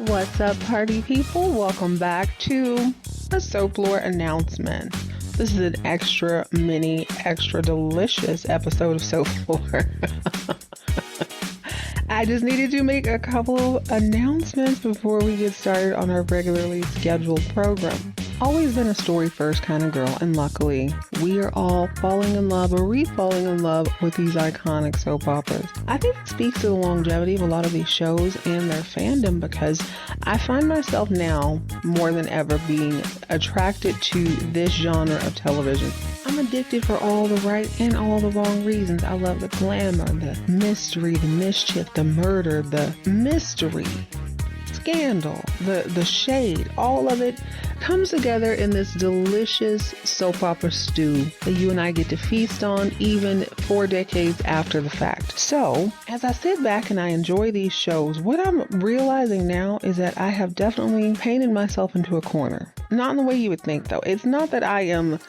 What's up, party people? Welcome back to a Soaplore announcement. This is an extra mini, extra delicious episode of Soaplore. I just needed to make a couple of announcements before we get started on our regularly scheduled program. Always been a story first kind of girl, and luckily we are all falling in love or re-falling in love with these iconic soap operas. I think it speaks to the longevity of a lot of these shows and their fandom, because I find myself now more than ever being attracted to this genre of television. I'm addicted for all the right and all the wrong reasons. I love the glamour, the mystery, the mischief, the murder, the mystery, scandal, the shade, all of it comes together in this delicious soap opera stew that you and I get to feast on even 4 decades after the fact. So, as I sit back and I enjoy these shows, what I'm realizing now is that I have definitely painted myself into a corner. Not in the way you would think, though. It's not that I am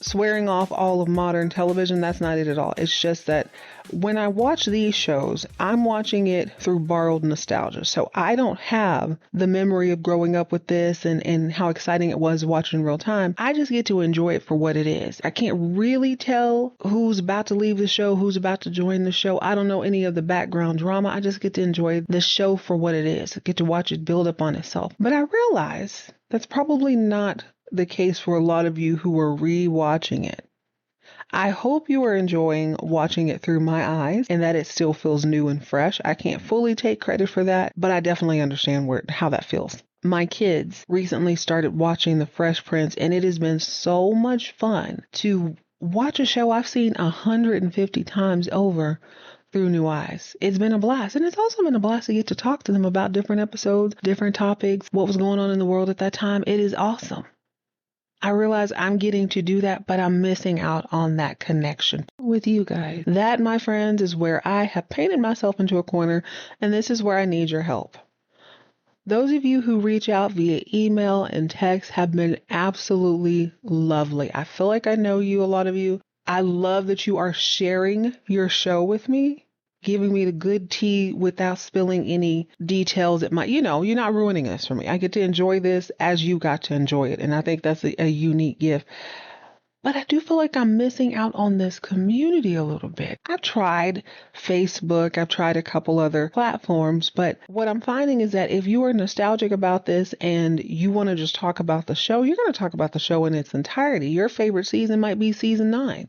swearing off all of modern television. That's not it at all. It's just that when I watch these shows, I'm watching it through borrowed nostalgia. So I don't have the memory of growing up with this and how exciting it was to watch it in real time. I just get to enjoy it for what it is. I can't really tell who's about to leave the show, who's about to join the show. I don't know any of the background drama. I just get to enjoy the show for what it is. I get to watch it build up on itself. But I realize that's probably not the case for a lot of you who are re-watching it. I hope you are enjoying watching it through my eyes and that it still feels new and fresh. I can't fully take credit for that, but I definitely understand how that feels. My kids recently started watching The Fresh Prince, and it has been so much fun to watch a show I've seen 150 times over through new eyes. It's been a blast. And it's also been a blast to get to talk to them about different episodes, different topics, what was going on in the world at that time. It is awesome. I realize I'm getting to do that, but I'm missing out on that connection with you guys. That, my friends, is where I have painted myself into a corner, and this is where I need your help. Those of you who reach out via email and text have been absolutely lovely. I feel like I know you, a lot of you. I love that you are sharing your show with me, giving me the good tea without spilling any details that might, you're not ruining this for me. I get to enjoy this as you got to enjoy it. And I think that's a unique gift. But I do feel like I'm missing out on this community a little bit. I've tried Facebook, I've tried a couple other platforms, but what I'm finding is that if you are nostalgic about this and you want to just talk about the show, you're going to talk about the show in its entirety. Your favorite season might be season 9.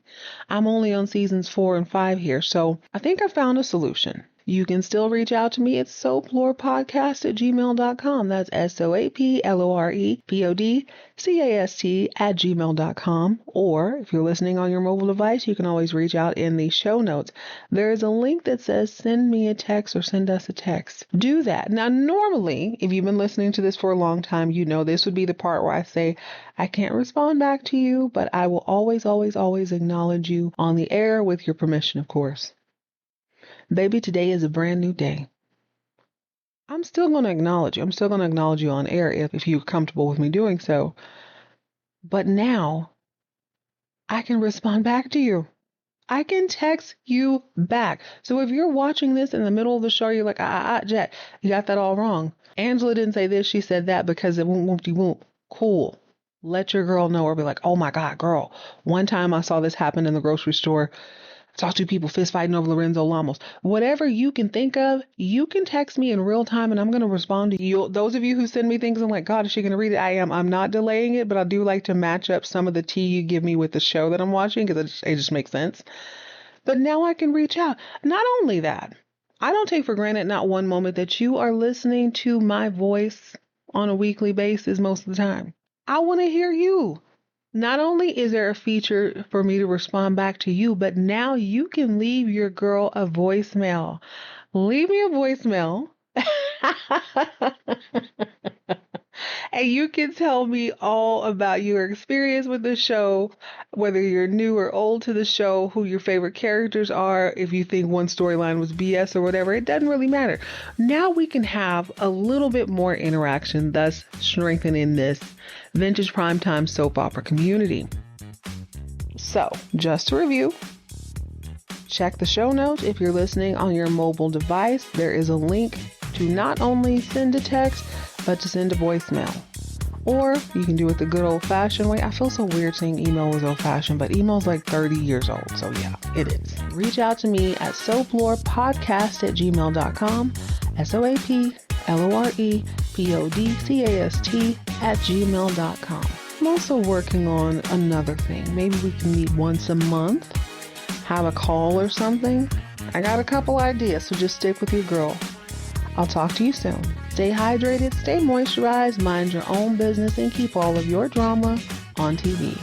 I'm only on seasons 4 and 5 here, so I think I found a solution. You can still reach out to me at soaplorepodcast@gmail.com. That's soaplorepodcast@gmail.com. Or if you're listening on your mobile device, you can always reach out in the show notes. There is a link that says send me a text or send us a text. Do that. Now, normally, if you've been listening to this for a long time, you know this would be the part where I say, I can't respond back to you, but I will always, always, always acknowledge you on the air with your permission, of course. Baby, today is a brand new day. I'm still going to acknowledge you. I'm still going to acknowledge you on air if you're comfortable with me doing so. But now I can respond back to you. I can text you back. So if you're watching this in the middle of the show, you're like, Jet, you got that all wrong. Angela didn't say this, she said that because it won't. Cool. Let your girl know, or be like, oh my God, girl. One time I saw this happen in the grocery store. Saw 2 people fist fighting over Lorenzo Lamas. Whatever you can think of, you can text me in real time and I'm going to respond to you. Those of you who send me things, I'm like, God, is she going to read it? I am. I'm not delaying it, but I do like to match up some of the tea you give me with the show that I'm watching because it just makes sense. But now I can reach out. Not only that, I don't take for granted not one moment that you are listening to my voice on a weekly basis most of the time. I want to hear you. Not only is there a feature for me to respond back to you, but now you can leave your girl a voicemail. Leave me a voicemail. And you can tell me all about your experience with the show, whether you're new or old to the show, who your favorite characters are, if you think one storyline was BS or whatever. It doesn't really matter. Now we can have a little bit more interaction, thus strengthening this vintage primetime soap opera community. So, just to review, check the show notes if you're listening on your mobile device. There is a link to not only send a text, but to send a voicemail. Or you can do it the good old-fashioned way. I feel so weird saying email was old-fashioned, but email's like 30 years old. So yeah, it is. Reach out to me at soaplorepodcast@gmail.com. soaplorepodcast@gmail.com. I'm also working on another thing. Maybe we can meet once a month, have a call or something. I got a couple ideas, so just stick with your girl. I'll talk to you soon. Stay hydrated, stay moisturized, mind your own business, and keep all of your drama on TV.